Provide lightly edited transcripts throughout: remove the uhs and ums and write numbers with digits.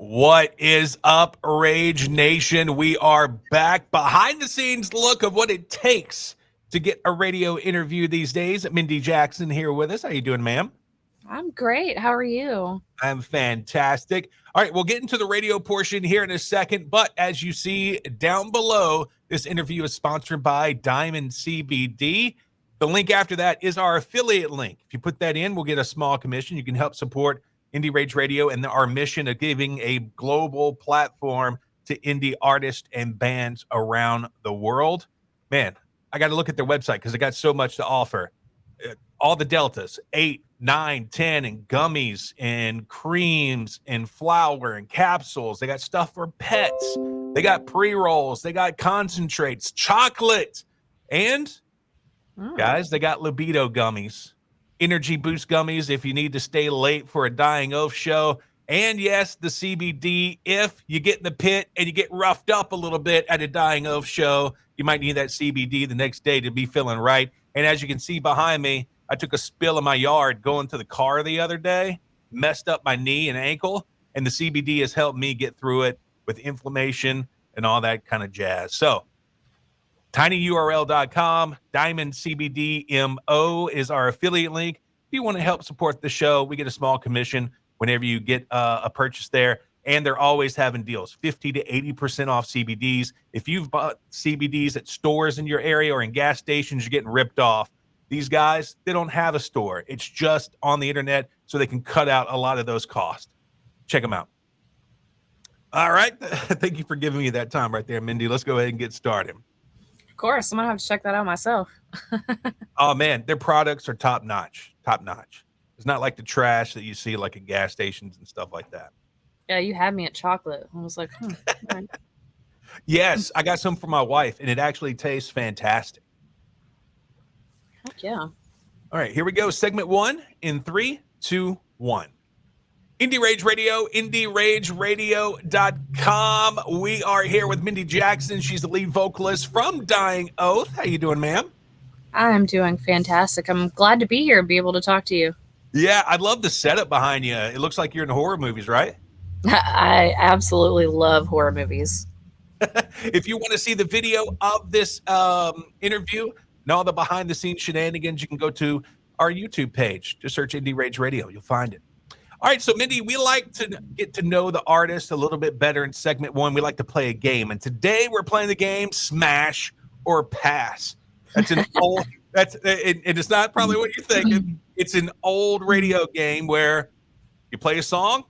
What is up, Rage Nation? We are back. Behind the scenes look of what it takes to get a radio interview these days. Mindy Jackson here with us. How you doing, ma'am? I'm great. How are you? I'm fantastic. All right, we'll get into the radio portion here in a second, but as you see down below, this interview is sponsored by Diamond CBD. The link after that is our affiliate link. If you put that in, we'll get a small commission. You can help support Indie Rage Radio and our mission of giving a global platform to indie artists and bands around the world. Man, I got to look at their website because they got so much to offer. All the deltas, 8, 9, 10, and gummies and creams and flour and capsules. They got stuff for pets. They got pre-rolls. They got concentrates, chocolate. And, guys, they got libido gummies. Energy boost gummies if you need to stay late for a Dying Oath show. And yes, the CBD if you get in the pit and you get roughed up a little bit at a Dying Oath show. You might need that CBD the next day to be feeling right. And as you can see behind me, I took a spill in my yard going to the car the other day, messed up my knee and ankle, and the CBD has helped me get through it with inflammation and all that kind of jazz. So tinyurl.com, Diamond CBDMO is our affiliate link. If you want to help support the show, we get a small commission whenever you get a purchase there. And they're always having deals, 50 to 80% off CBDs. If you've bought CBDs at stores in your area or in gas stations, you're getting ripped off. These guys, they don't have a store. It's just on the internet, so they can cut out a lot of those costs. Check them out. All right. Thank you for giving me that time right there, Mindy. Let's go ahead and get started. Of course, I'm going to have to check that out myself. Oh, man, their products are top-notch, top-notch. It's not like the trash that you see like at gas stations and stuff like that. Yeah, you had me at chocolate. I was like, right. Yes, I got some for my wife, and it actually tastes fantastic. Heck yeah. All right, here we go. Segment 1 in 3, 2, 1. Indie Rage Radio, IndieRageRadio.com. We are here with Mindy Jackson. She's the lead vocalist from Dying Oath. How you doing, ma'am? I'm doing fantastic. I'm glad to be here and be able to talk to you. Yeah, I love the setup behind you. It looks like you're in horror movies, right? I absolutely love horror movies. If you want to see the video of this interview and all the behind-the-scenes shenanigans, you can go to our YouTube page. Just search Indie Rage Radio. You'll find it. All right, so Mindy, we like to get to know the artist a little bit better in segment 1. We like to play a game, and today we're playing the game Smash or Pass. That's an old. It's not probably what you're thinking. It's an old radio game where you play a song,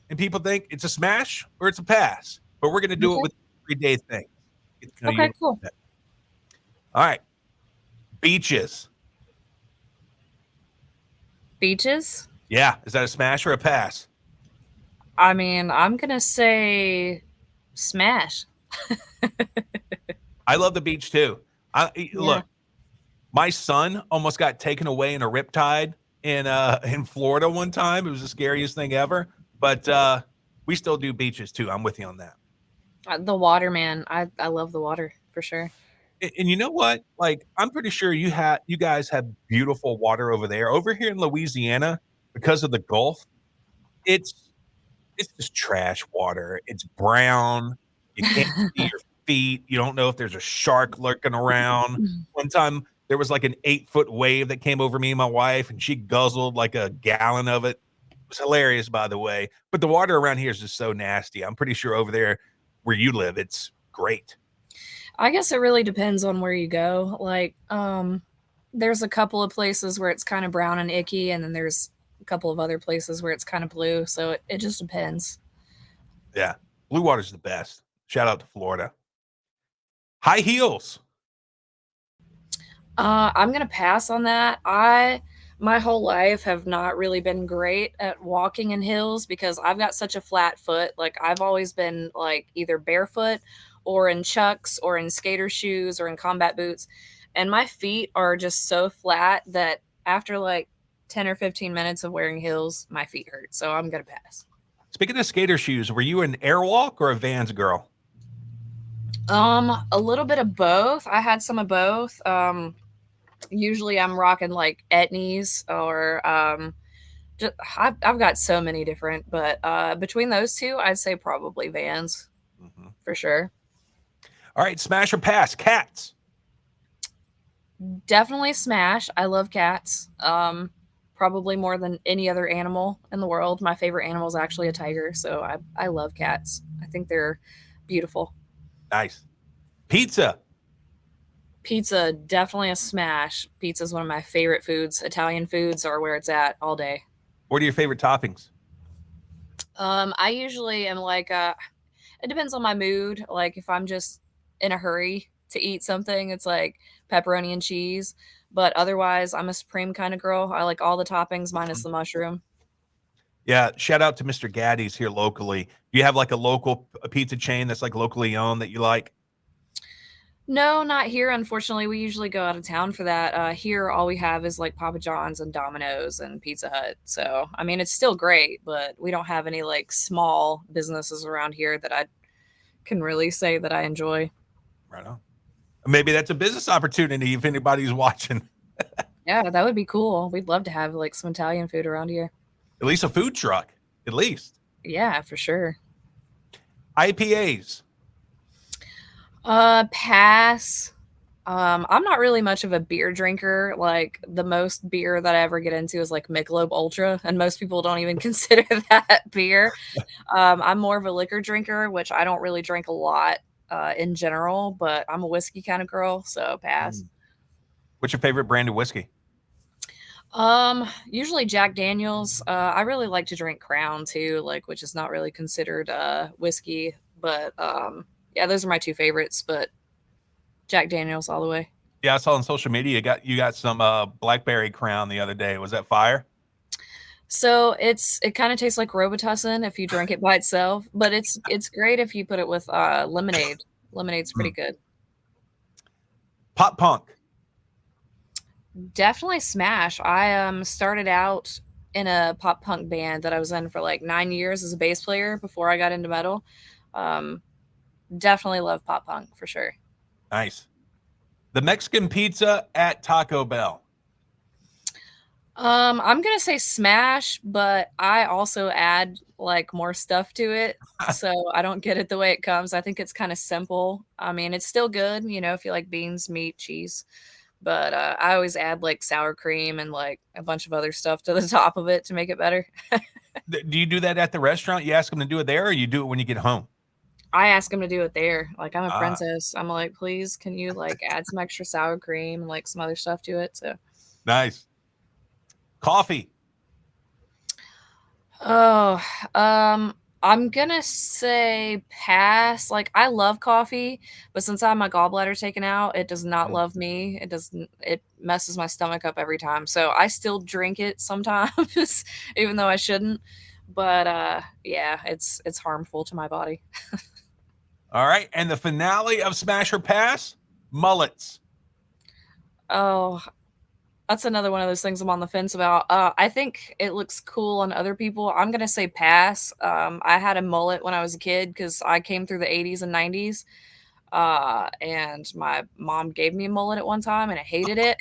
and people think it's a smash or it's a pass. But we're going to do it with everyday things. Okay, cool. All right, beaches. Beaches? Yeah, is that a smash or a pass? I mean, I'm going to say smash. I love the beach too. Look, my son almost got taken away in a riptide in Florida one time. It was the scariest thing ever. But we still do beaches too. I'm with you on that. The water, man. I love the water for sure. And you know what? Like, I'm pretty sure you guys have beautiful water over there. Over here in Louisiana, because of the Gulf, it's just trash water. It's brown. You can't see your feet. You don't know if there's a shark lurking around. One time there was like an 8-foot wave that came over me and my wife, and she guzzled like a gallon of it. It was hilarious, by the way. But the water around here is just so nasty. I'm pretty sure over there where you live, it's great. I guess it really depends on where you go. Like, there's a couple of places where it's kind of brown and icky, and then there's a couple of other places where it's kind of blue. So it just depends. Yeah. Blue water's the best. Shout out to Florida. High heels. I'm going to pass on that. My whole life have not really been great at walking in hills because I've got such a flat foot. Like, I've always been like either barefoot or in Chucks or in skater shoes or in combat boots. And my feet are just so flat that after like 10 or 15 minutes of wearing heels, my feet hurt. So I'm going to pass. Speaking of skater shoes, were you an Airwalk or a Vans girl? A little bit of both. I had some of both. Usually I'm rocking like Etnies or I've got so many different, but between those two, I'd say probably Vans for sure. All right, smash or pass? Cats. Definitely Smash. I love cats. Probably more than any other animal in the world. My favorite animal is actually a tiger, so I love cats. I think they're beautiful. Nice. Pizza. Pizza, definitely a smash. Pizza is one of my favorite foods. Italian foods are where it's at all day. What are your favorite toppings? I usually am like, it depends on my mood. Like if I'm just in a hurry to eat something, it's like pepperoni and cheese. But otherwise, I'm a supreme kind of girl. I like all the toppings minus the mushroom. Yeah, shout out to Mr. Gaddy's here locally. Do you have like a local pizza chain that's like locally owned that you like? No, not here. Unfortunately, we usually go out of town for that. Here, all we have is like Papa John's and Domino's and Pizza Hut. So, I mean, it's still great, but we don't have any like small businesses around here that I can really say that I enjoy. Right on. Maybe that's a business opportunity if anybody's watching. Yeah, that would be cool. We'd love to have like some Italian food around here. At least a food truck, at least. Yeah, for sure. IPAs. Pass. I'm not really much of a beer drinker. Like the most beer that I ever get into is like Michelob Ultra, and most people don't even consider that beer. I'm more of a liquor drinker, which I don't really drink a lot in general, but I'm a whiskey kind of girl, so pass. What's your favorite brand of whiskey? Usually Jack Daniels. I really like to drink Crown too, like which is not really considered whiskey, but yeah, those are my two favorites, but Jack Daniels all the way. Yeah, I saw on social media you got some blackberry Crown the other day. Was that fire? So it kind of tastes like Robitussin if you drink it by itself, but it's great if you put it with lemonade. Lemonade's pretty good. Pop punk. Definitely smash. I started out in a pop punk band that I was in for like 9 years as a bass player before I got into metal. Definitely love pop punk for sure. Nice. The Mexican pizza at Taco Bell. I'm gonna say smash, but I also add like more stuff to it, so I don't get it the way it comes. I think it's kind of simple. I mean, it's still good, you know, if you like beans, meat, cheese. But I always add like sour cream and like a bunch of other stuff to the top of it to make it better. Do you do that at the restaurant? You ask them to do it there, or you do it when you get home? I ask them to do it there. Like I'm a princess. I'm like, please, can you like add some extra sour cream and like some other stuff to it? So nice. Coffee. Oh, I'm gonna say pass. Like I love coffee, but since I have my gallbladder taken out, it does not love me. It messes my stomach up every time. So I still drink it sometimes, even though I shouldn't. But yeah, it's harmful to my body. All right. And the finale of Smash or Pass, mullets. Oh, that's another one of those things I'm on the fence about. I think it looks cool on other people. I'm gonna say pass. I had a mullet when I was a kid because I came through the 80s and 90s. And my mom gave me a mullet at one time and I hated it.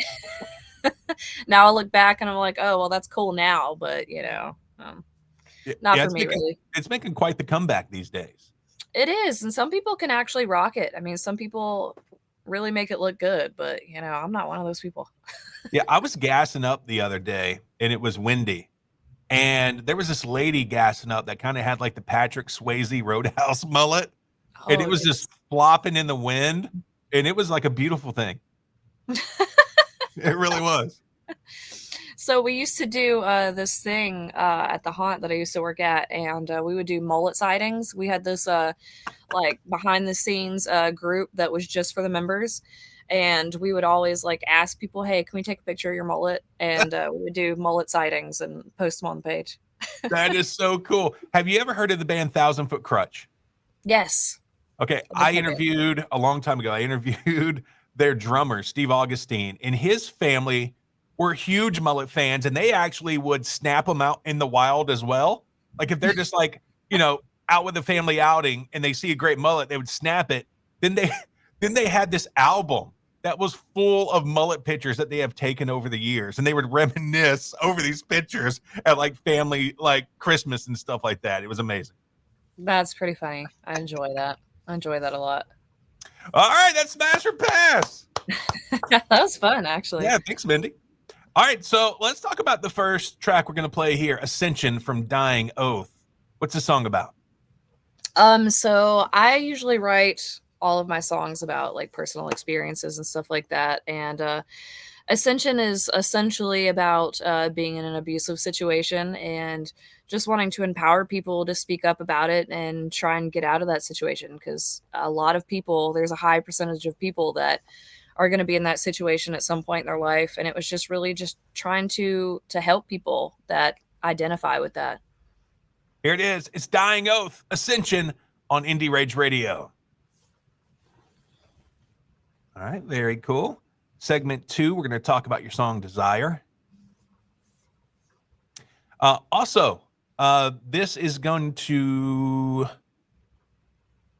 Now I look back and I'm like, oh, well, that's cool now, but you know, not for me, really. It's making quite the comeback these days. It is. And some people can actually rock it. I mean, some people really make it look good, but you know, I'm not one of those people. Yeah, I was gassing up the other day and it was windy. And there was this lady gassing up that kind of had like the Patrick Swayze Roadhouse mullet. Oh, And it was just flopping in the wind. And it was like a beautiful thing. It really was. So we used to do this thing at the haunt that I used to work at, and we would do mullet sightings. We had this like behind the scenes group that was just for the members, and we would always like ask people, "Hey, can we take a picture of your mullet?" And we would do mullet sightings and post them on the page. That is so cool. Have you ever heard of the band Thousand Foot Crutch? Yes. Okay, I interviewed a long time ago. I interviewed their drummer, Steve Augustine, and his family were huge mullet fans, and they actually would snap them out in the wild as well. Like if they're just like, you know, out with a family outing and they see a great mullet, they would snap it. Then they had this album that was full of mullet pictures that they have taken over the years, and they would reminisce over these pictures at like family, like Christmas and stuff like that. It was amazing. That's pretty funny. I enjoy that. I enjoy that a lot. All right, that's Smash or Pass. That was fun, actually. Yeah, thanks, Mindy. All right, so let's talk about the first track we're going to play here, Ascension from Dying Oath. What's the song about? So I usually write all of my songs about like personal experiences and stuff like that. And Ascension is essentially about being in an abusive situation and just wanting to empower people to speak up about it and try and get out of that situation. Because a lot of people, there's a high percentage of people that are going to be in that situation at some point in their life. And it was just really just trying to help people that identify with that. Here it is. It's Dying Oath, Ascension on Indie Rage Radio. All right, very cool. Segment 2, we're going to talk about your song Desire. Also, this is going to,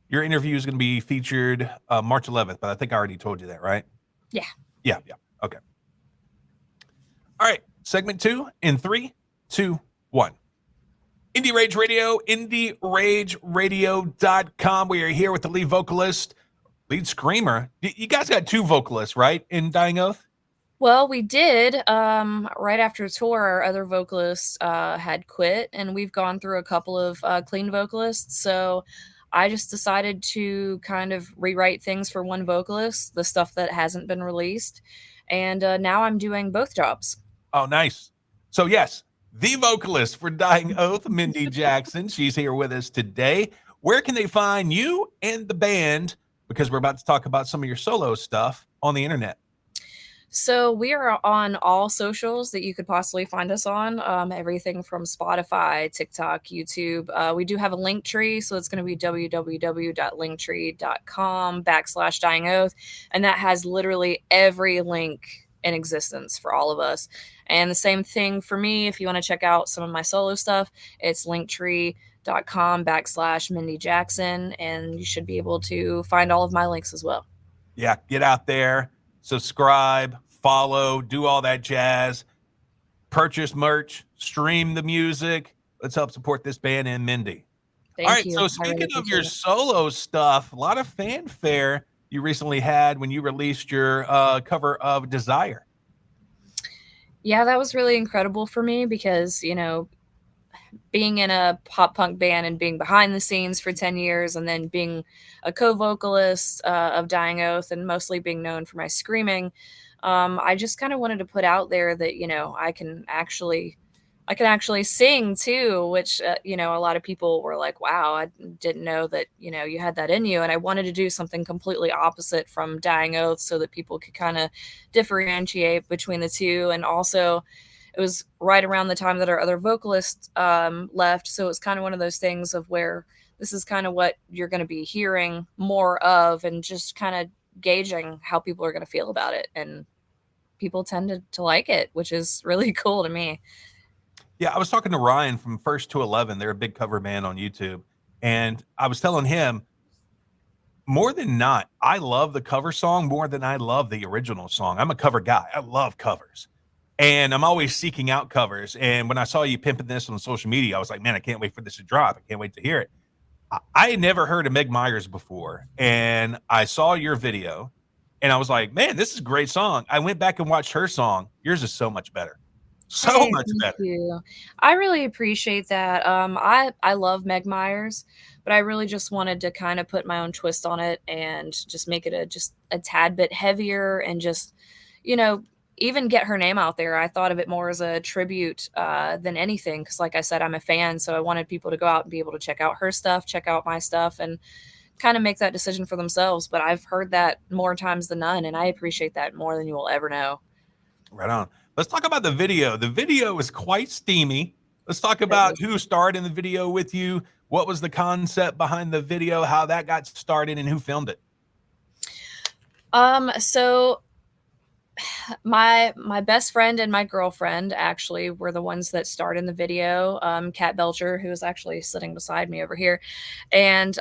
your interview is going to be featured March 11th, but I think I already told you that, right? Yeah. Yeah. Okay. All right, segment 2 in 3, 2, 1. Indie Rage Radio, IndieRageRadio.com. We are here with the lead vocalist, lead screamer. You guys got 2 vocalists, right, in Dying Oath? Well, we did. Right after a tour, our other vocalist had quit, and we've gone through a couple of clean vocalists. So I just decided to kind of rewrite things for one vocalist, the stuff that hasn't been released. And now I'm doing both jobs. Oh, nice. So, yes, the vocalist for Dying Oath, Mindy Jackson. She's here with us today. Where can they find you and the band? Because we're about to talk about some of your solo stuff on the internet. So we are on all socials that you could possibly find us on, everything from Spotify, TikTok, YouTube. We do have a link tree, so it's going to be www.linktree.com/Dying Oath, and that has literally every link in existence for all of us. And the same thing for me, if you want to check out some of my solo stuff, it's linktree.com/Mindy Jackson, and you should be able to find all of my links as well. Yeah, get out there, subscribe, follow, do all that jazz, purchase merch, stream the music. Let's help support this band and Mindy. Thank you. So speaking of your solo stuff, a lot of fanfare you recently had when you released your cover of Desire. Yeah, that was really incredible for me because, you know, being in a pop punk band and being behind the scenes for 10 years and then being a co-vocalist of Dying Oath and mostly being known for my screaming, I just kind of wanted to put out there that, you know, I can actually sing too, which, you know, a lot of people were like, wow, I didn't know that, you know, you had that in you. And I wanted to do something completely opposite from Dying Oath so that people could kind of differentiate between the two. And also it was right around the time that our other vocalist left. So it was kind of one of those things of where this is kind of what you're going to be hearing more of and just kind of gauging how people are going to feel about it. And people tended to like it, which is really cool to me. Yeah, I was talking to Ryan from First to 11. They're a big cover band on YouTube. And I was telling him, more than not, I love the cover song more than I love the original song. I'm a cover guy. I love covers. And I'm always seeking out covers. And when I saw you pimping this on social media, I was like, man, I can't wait for this to drop. I can't wait to hear it. I had never heard of Meg Myers before. And I saw your video. And I was like, man, this is a great song. I went back and watched her song. Yours is so much better. So much better. Thank you. I really appreciate that. I love Meg Myers, but I really just wanted to kind of put my own twist on it and just make it just a tad bit heavier and just, you know, even get her name out there. I thought of it more as a tribute than anything. Cause like I said, I'm a fan. So I wanted people to go out and be able to check out her stuff, check out my stuff and kind of make that decision for themselves. But I've heard that more times than none. And I appreciate that more than you will ever know. Right on. Let's talk about the video. The video is quite steamy. Let's talk about who starred in the video with you. What was the concept behind the video, how that got started, and who filmed it? So my best friend and my girlfriend actually were the ones that starred in the video. Kat Belcher, who is actually sitting beside me over here, and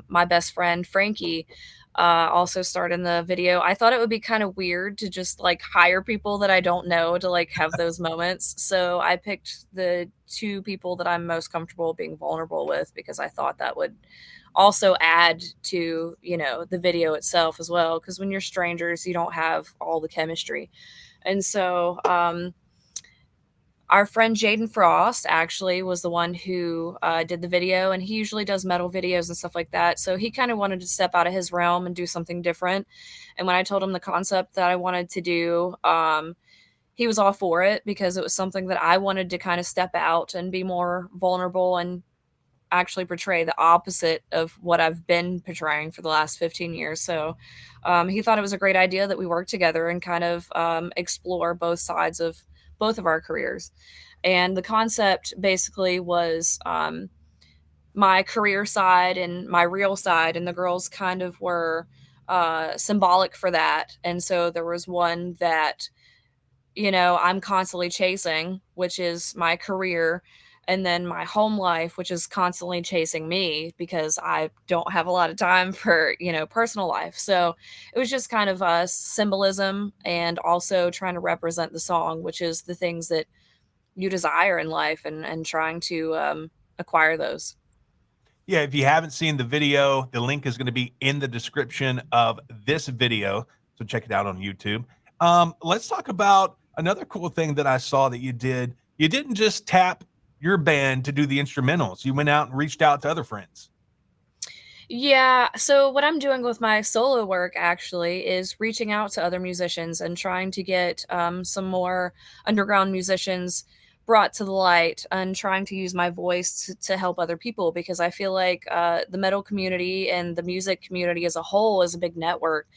my best friend Frankie. also starred in the video. I thought it would be kind of weird to just like hire people that I don't know to like have those moments. So I picked the two people that I'm most comfortable being vulnerable with because I thought that would also add to, you know, the video itself as well. Because when you're strangers, you don't have all the chemistry. And so, our friend Jaden Frost actually was the one who did the video, and he usually does metal videos and stuff like that. So he kind of wanted to step out of his realm and do something different. And when I told him the concept that I wanted to do, he was all for it because it was something that I wanted to kind of step out and be more vulnerable and actually portray the opposite of what I've been portraying for the last 15 years. So he thought it was a great idea that we work together and kind of explore both sides of both of our careers. And the concept basically was my career side and my real side, and the girls kind of were symbolic for that. And so there was one that, you know, I'm constantly chasing, which is my career, and then my home life, which is constantly chasing me because I don't have a lot of time for, you know, personal life. So it was just kind of a symbolism and also trying to represent the song, which is the things that you desire in life and trying to acquire those. Yeah, if you haven't seen the video, the link is going to be in the description of this video. So check it out on YouTube. Let's talk about another cool thing that I saw that you did. You didn't just tap your band to do the instrumentals. You went out and reached out to other friends. Yeah, so what I'm doing with my solo work actually is reaching out to other musicians and trying to get some more underground musicians brought to the light and trying to use my voice to help other people because I feel like the metal community and the music community as a whole is a big network.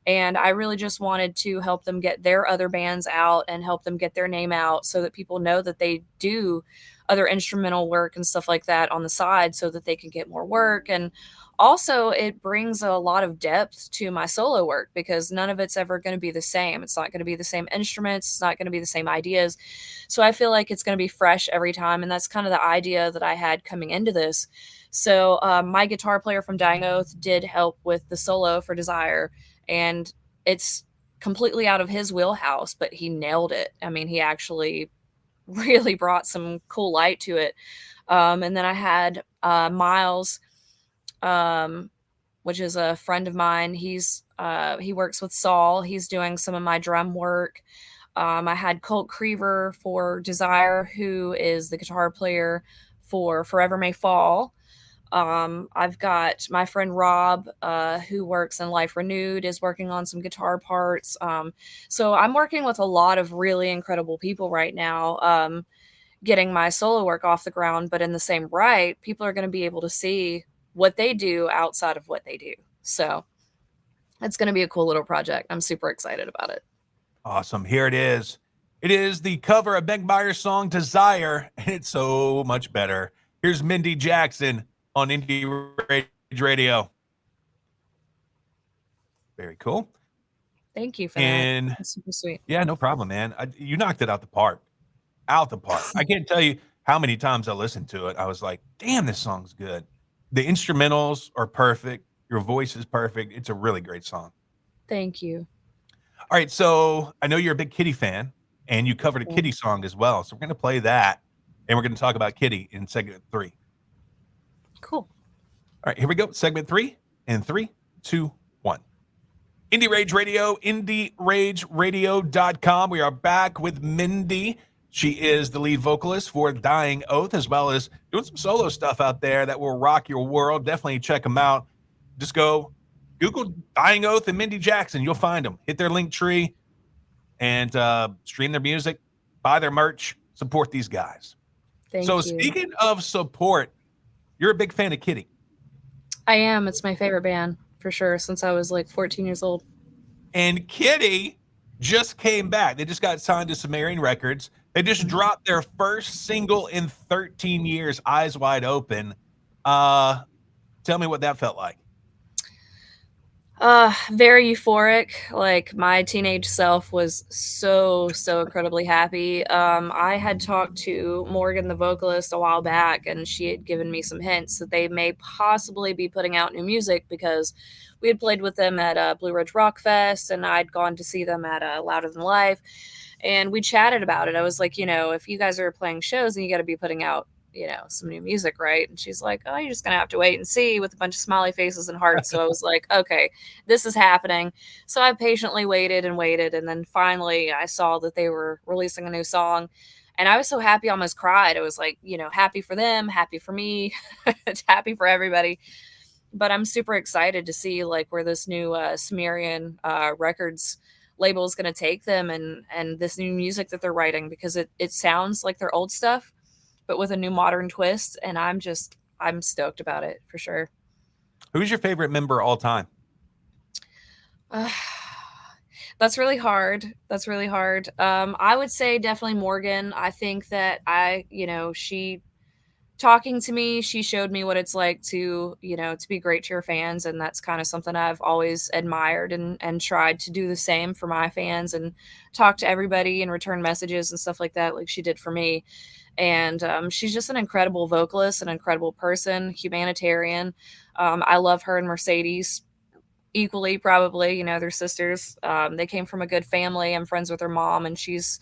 And I really just wanted to help them get their other bands out and help them get their name out so that people know that they do other instrumental work and stuff like that on the side so that they can get more work. And also, it brings a lot of depth to my solo work because none of it's ever going to be the same. It's not going to be the same instruments. It's not going to be the same ideas. So I feel like it's going to be fresh every time. And that's kind of the idea that I had coming into this. So my guitar player from Dying Oath did help with the solo for Desire. And it's completely out of his wheelhouse, but he nailed it. I mean, he actually really brought some cool light to it. And then I had Miles, which is a friend of mine. He works with Saul. He's doing some of my drum work. I had Colt Creever for Desire, who is the guitar player for Forever May Fall. I've got my friend Rob, who works in Life Renewed, is working on some guitar parts. So I'm working with a lot of really incredible people right now, getting my solo work off the ground. But in the same right, people are going to be able to see what they do outside of what they do. So it's going to be a cool little project. I'm super excited about it. Awesome. Here it is. It is the cover of Meg Meyer's song Desire, and it's so much better. Here's Mindy Jackson on Indie Rage Radio. Very cool. Thank you for that. That's super sweet. Yeah, no problem, man. You knocked it out the park. Out the park. I can't tell you how many times I listened to it. I was like, damn, this song's good. The instrumentals are perfect. Your voice is perfect. It's a really great song. Thank you. All right, so I know you're a big Kittie fan, and you covered a Kittie song as well. So we're going to play that, and we're going to talk about Kittie in segment 3. Cool. All right, here we go. Segment 3 in 3, 2, 1. Indie Rage Radio, IndieRageRadio.com. We are back with Mindy. She is the lead vocalist for Dying Oath, as well as doing some solo stuff out there that will rock your world. Definitely check them out. Just go Google Dying Oath and Mindy Jackson. You'll find them. Hit their link tree and stream their music, buy their merch, support these guys. Thank you. Speaking of support, you're a big fan of Kittie. I am. It's my favorite band for sure since I was like 14 years old. And Kittie just came back. They just got signed to Sumerian Records. They just dropped their first single in 13 years, Eyes Wide Open. Tell me what that felt like. Very euphoric. Like, my teenage self was so incredibly happy. I had talked to Morgan, the vocalist, a while back, and she had given me some hints that they may possibly be putting out new music because we had played with them at Blue Ridge Rock Fest, and I'd gone to see them at Louder Than Life, and we chatted about it. I was like, if you guys are playing shows, then you got to be putting out some new music, right? And she's like, oh, you're just gonna have to wait and see, with a bunch of smiley faces and hearts. So I was like, okay, this is happening. So I patiently waited and waited, and then finally I saw that they were releasing a new song, and I was so happy, I almost cried. I was like, happy for them, happy for me, it's happy for everybody. But I'm super excited to see like where this new Sumerian Records label is going to take them, and this new music that they're writing, because it sounds like their old stuff but with a new modern twist, and I'm stoked about it for sure. Who's your favorite member all time? That's really hard. That's really hard. I would say definitely Morgan. I think that she talking to me, she showed me what it's like to be great to your fans, and that's kind of something I've always admired, and tried to do the same for my fans and talk to everybody and return messages and stuff like that, like she did for me. And she's just an incredible vocalist, an incredible person, humanitarian. I love her and Mercedes equally, probably. They're sisters. They came from a good family. I'm friends with her mom, and she's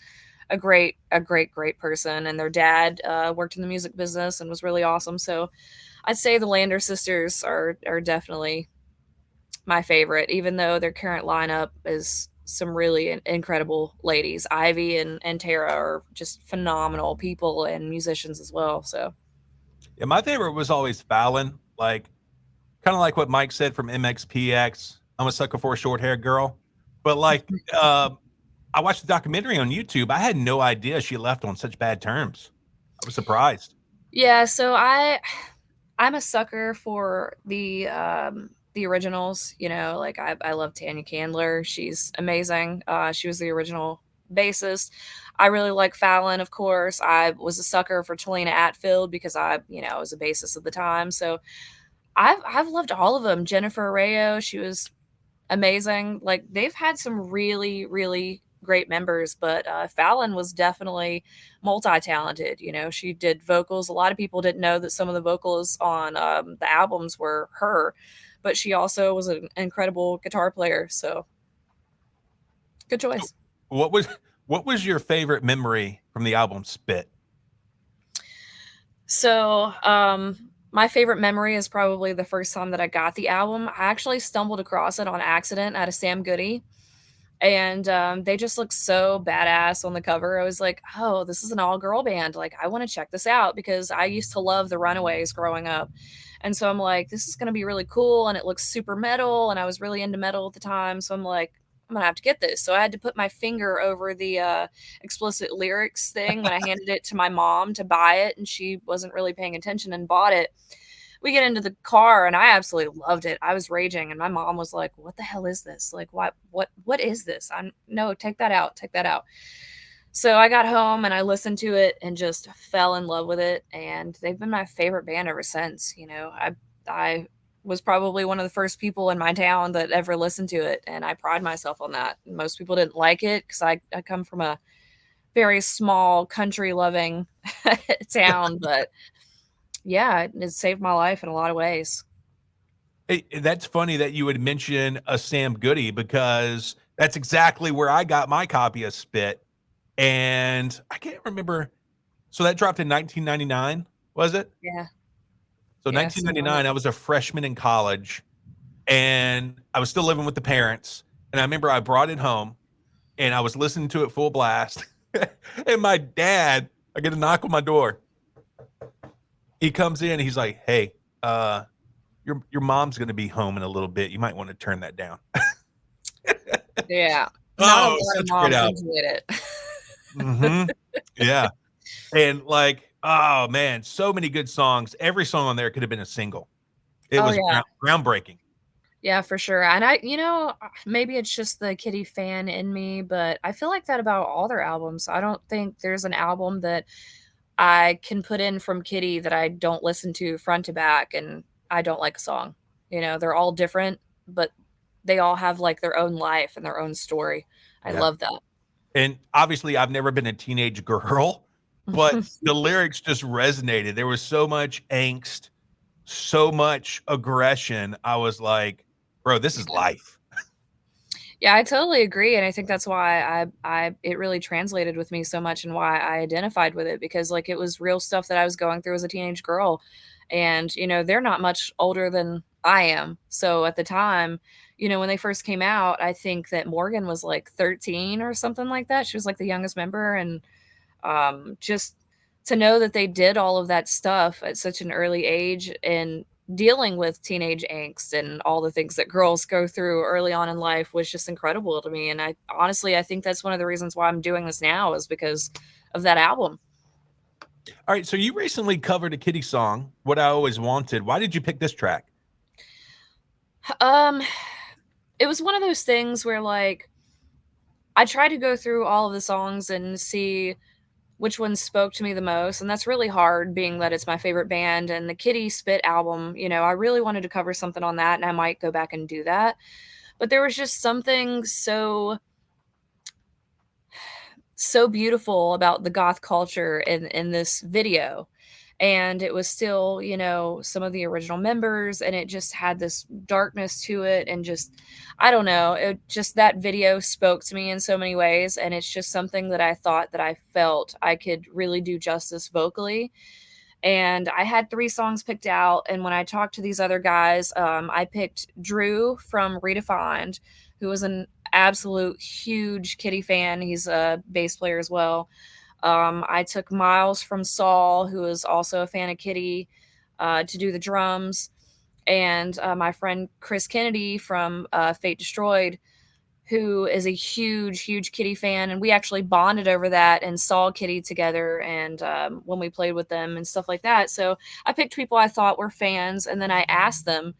a great person. And their dad worked in the music business and was really awesome. So I'd say the Lander sisters are definitely my favorite, even though their current lineup is some really incredible ladies. Ivy and Tara are just phenomenal people and musicians as well. So Yeah, my favorite was always Fallon. Like, kind of like what Mike said from MXPX. I'm a sucker for a short haired girl. But like, I watched the documentary on YouTube. I had no idea she left on such bad terms. I was surprised. yeah, so I'm a sucker for the originals. Like I love Tanya Candler. She's amazing. She was the original bassist. I really like Fallon, of course. I was a sucker for Talina Atfield because I was a bassist at the time. So I've loved all of them. Jennifer Arroyo, she was amazing. Like, they've had some really great members, but Fallon was definitely multi-talented. She did vocals. A lot of people didn't know that some of the vocals on the albums were her, but she also was an incredible guitar player. So good choice. What was your favorite memory from the album Spit? So my favorite memory is probably the first time that I got the album. I actually stumbled across it on accident at a Sam Goody, and they just look so badass on the cover. I was like, oh, this is an all-girl band. Like, I want to check this out, because I used to love the Runaways growing up. And so I'm like, this is going to be really cool, and it looks super metal, and I was really into metal at the time. So I'm like, I'm going to have to get this. So I had to put my finger over the explicit lyrics thing when I handed it to my mom to buy it, and she wasn't really paying attention and bought it. We get into the car, and I absolutely loved it. I was raging, and my mom was like, what the hell is this? Like, what is this? No, take that out. Take that out. So I got home and I listened to it and just fell in love with it. And they've been my favorite band ever since. I was probably one of the first people in my town that ever listened to it. And I pride myself on that. Most people didn't like it because I come from a very small country loving town, but yeah, it saved my life in a lot of ways. Hey, that's funny that you would mention a Sam Goody, because that's exactly where I got my copy of Spit. And I can't remember. So that dropped in 1999, was it? Yeah. So Yeah, 1999, I was a freshman in college, and I was still living with the parents. And I remember I brought it home, and I was listening to it full blast. And my dad, I get a knock on my door. He comes in, he's like, hey, your mom's going to be home in a little bit. You might want to turn that down. Yeah. Not a lot of moms enjoyed it. Mm-hmm. Yeah. And like, oh man, so many good songs. Every song on there could have been a single. It was groundbreaking. Yeah, for sure. And maybe it's just the Kittie fan in me, but I feel like that about all their albums. I don't think there's an album that I can put in from Kittie that I don't listen to front to back and I don't like a song. They're all different, but they all have like their own life and their own story. I Yeah. love that. And obviously, I've never been a teenage girl, but the lyrics just resonated. There was so much angst, so much aggression. I was like, bro, this is life. Yeah, I totally agree, and I think that's why I it really translated with me so much and why I identified with it because, like, it was real stuff that I was going through as a teenage girl, and, they're not much older than I am, so at the time, when they first came out, I think that Morgan was, like, 13 or something like that. She was, like, the youngest member, and, just to know that they did all of that stuff at such an early age and dealing with teenage angst and all the things that girls go through early on in life was just incredible to me. And I honestly, I think that's one of the reasons why I'm doing this now is because of that album. All right. So you recently covered a Kittie song, What I Always Wanted. Why did you pick this track? It was one of those things where like I tried to go through all of the songs and see which one spoke to me the most, and that's really hard being that it's my favorite band, and the Kittie Spit album, I really wanted to cover something on that, and I might go back and do that, but there was just something so beautiful about the goth culture in this video, and it was still, some of the original members, and it just had this darkness to it, and just I don't know, it just that video spoke to me in so many ways, and it's just something that I thought that I felt I could really do justice vocally. And I had 3 songs picked out, and when I talked to these other guys, I picked Drew from Redefined, who was an absolute huge Kittie fan. He's a bass player as well. I took Miles from Saul, who is also a fan of Kittie, to do the drums, and my friend Chris Kennedy from Fate Destroyed, who is a huge, huge Kittie fan, and we actually bonded over that and saw Kittie together and when we played with them and stuff like that. So I picked people I thought were fans, and then I asked them,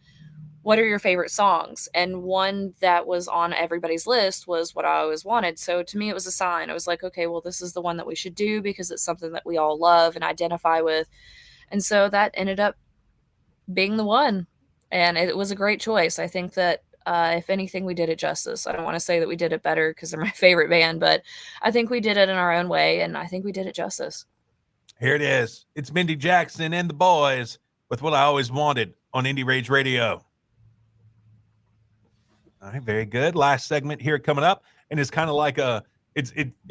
what are your favorite songs? And one that was on everybody's list was What I Always Wanted. So to me, it was a sign. I was like, okay, well, this is the one that we should do because it's something that we all love and identify with. And so that ended up being the one. And it was a great choice. I think that if anything, we did it justice. I don't want to say that we did it better because they're my favorite band, but I think we did it in our own way, and I think we did it justice. Here it is. It's Mindy Jackson and the boys with What I Always Wanted on Indie Rage Radio. All right, very good. Last segment here coming up, and it's kind of like it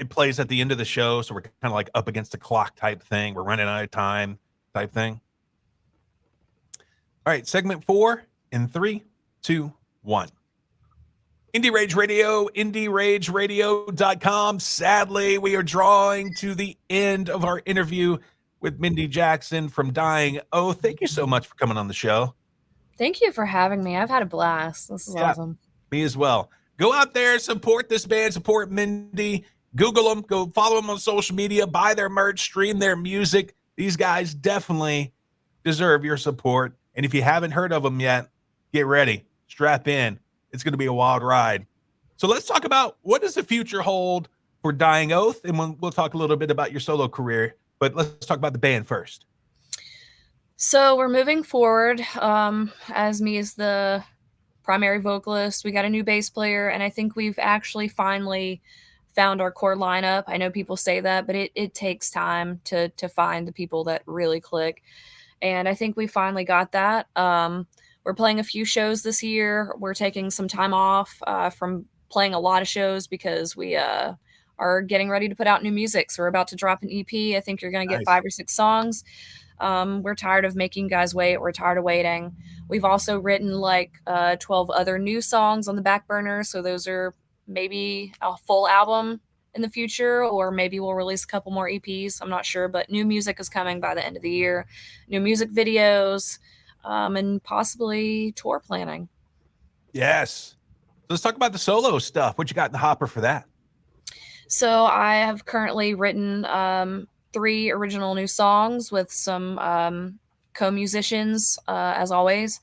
plays at the end of the show, so we're kind of like up against the clock type thing. We're running out of time type thing. All right, segment 4 in 3, 2, 1. Indie Rage Radio, IndieRageRadio.com. Sadly, we are drawing to the end of our interview with Mindy Jackson from Dying O. Thank you so much for coming on the show. Thank you for having me. I've had a blast. This is awesome. Me as well. Go out there, support this band, support Mindy. Google them, go follow them on social media, buy their merch, stream their music. These guys definitely deserve your support. And if you haven't heard of them yet, get ready. Strap in. It's going to be a wild ride. So let's talk about what does the future hold for Dying Oath, and we'll talk a little bit about your solo career. But let's talk about the band first. So we're moving forward as me as the primary vocalist. We got a new bass player, and I think we've actually finally found our core lineup. I know people say that, but it takes time to find the people that really click. And I think we finally got that. We're playing a few shows this year. We're taking some time off from playing a lot of shows because we are getting ready to put out new music. So we're about to drop an EP. I think you're going to get 5 or 6 songs. We're tired of making guys wait. We're tired of waiting. We've also written like 12 other new songs on the back burner. So those are maybe a full album in the future, or maybe we'll release a couple more EPs. I'm not sure, but new music is coming by the end of the year. New music videos, and possibly tour planning. Yes. Let's talk about the solo stuff. What you got in the hopper for that? So I have currently written 3 original new songs with some co-musicians, as always.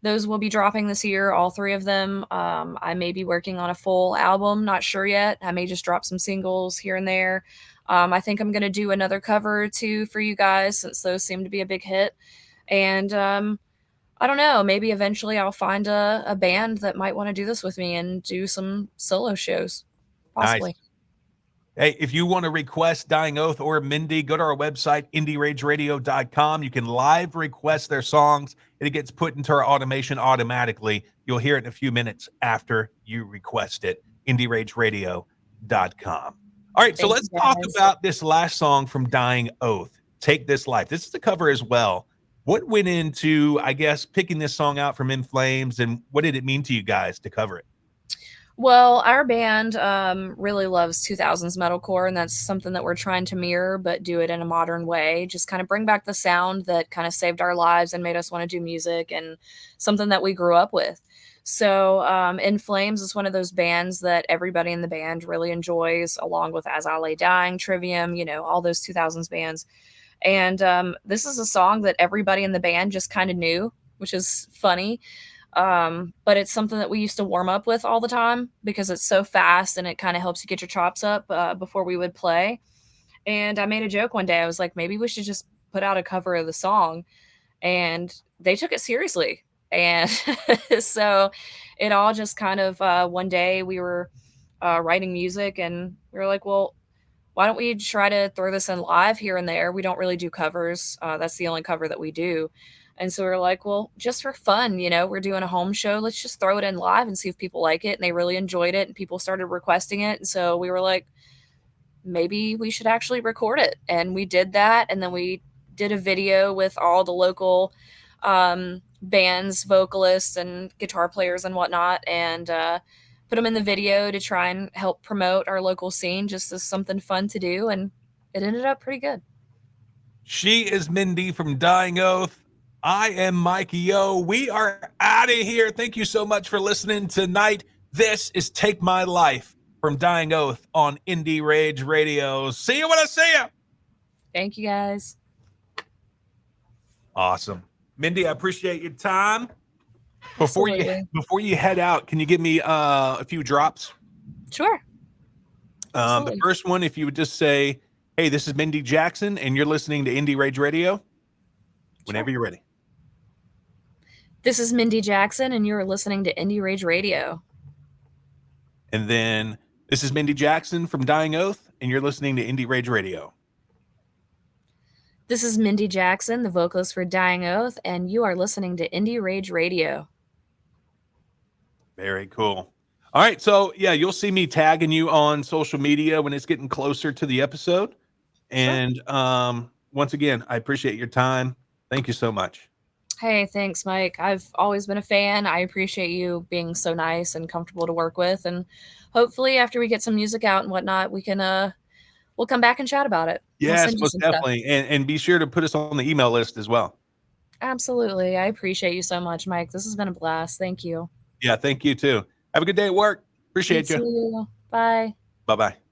Those will be dropping this year, all 3 of them. I may be working on a full album, not sure yet. I may just drop some singles here and there. I think I'm going to do another cover or 2 for you guys since those seem to be a big hit. And I don't know, maybe eventually I'll find a band that might want to do this with me and do some solo shows, Nice. possibly. Hey, if you want to request Dying Oath or Mindy, go to our website, indierageradio.com. You can live request their songs, and it gets put into our automation automatically. You'll hear it in a few minutes after you request it, indierageradio.com. All right, so Thank let's you talk guys. about this last song from Dying Oath, Take This Life. This is a cover as well. What went into, I guess, picking this song out from In Flames, and what did it mean to you guys to cover it? Well, our band really loves 2000s metalcore, and that's something that we're trying to mirror, but do it in a modern way. Just kind of bring back the sound that kind of saved our lives and made us want to do music, and something that we grew up with. So, In Flames is one of those bands that everybody in the band really enjoys, along with As I Lay Dying, Trivium, all those 2000s bands. And this is a song that everybody in the band just kind of knew, which is funny. But it's something that we used to warm up with all the time because it's so fast and it kind of helps you get your chops up before we would play. And I made a joke one day. I was like, maybe we should just put out a cover of the song. And they took it seriously. And so it all just kind of one day we were writing music and we were like, well, why don't we try to throw this in live here and there? We don't really do covers. That's the only cover that we do. And so we are like, well, just for fun, we're doing a home show. Let's just throw it in live and see if people like it. And they really enjoyed it and people started requesting it. And so we were like, maybe we should actually record it. And we did that. And then we did a video with all the local bands, vocalists, and guitar players and whatnot. And put them in the video to try and help promote our local scene just as something fun to do. And it ended up pretty good. She is Mindy from Dying Oath. I am Mikey O. We are out of here. Thank you so much for listening tonight. This is Take My Life from Dying Oath on Indie Rage Radio. See you when I see you. Thank you, guys. Awesome. Mindy, I appreciate your time. Before you head out, can you give me a few drops? Sure. The first one, if you would just say, hey, this is Mindy Jackson, and you're listening to Indie Rage Radio, whenever you're ready. This is Mindy Jackson, and you're listening to Indie Rage Radio. And then, this is Mindy Jackson from Dying Oath, and you're listening to Indie Rage Radio. This is Mindy Jackson, the vocalist for Dying Oath, and you are listening to Indie Rage Radio. Very cool. All right, so yeah, you'll see me tagging you on social media when it's getting closer to the episode. And once again, I appreciate your time. Thank you so much. Hey, thanks, Mike. I've always been a fan. I appreciate you being so nice and comfortable to work with. And hopefully after we get some music out and whatnot, we can we'll come back and chat about it. Yes, most definitely. And be sure to put us on the email list as well. Absolutely. I appreciate you so much, Mike. This has been a blast. Thank you. Yeah, thank you too. Have a good day at work. Appreciate you. Too. Bye. Bye-bye.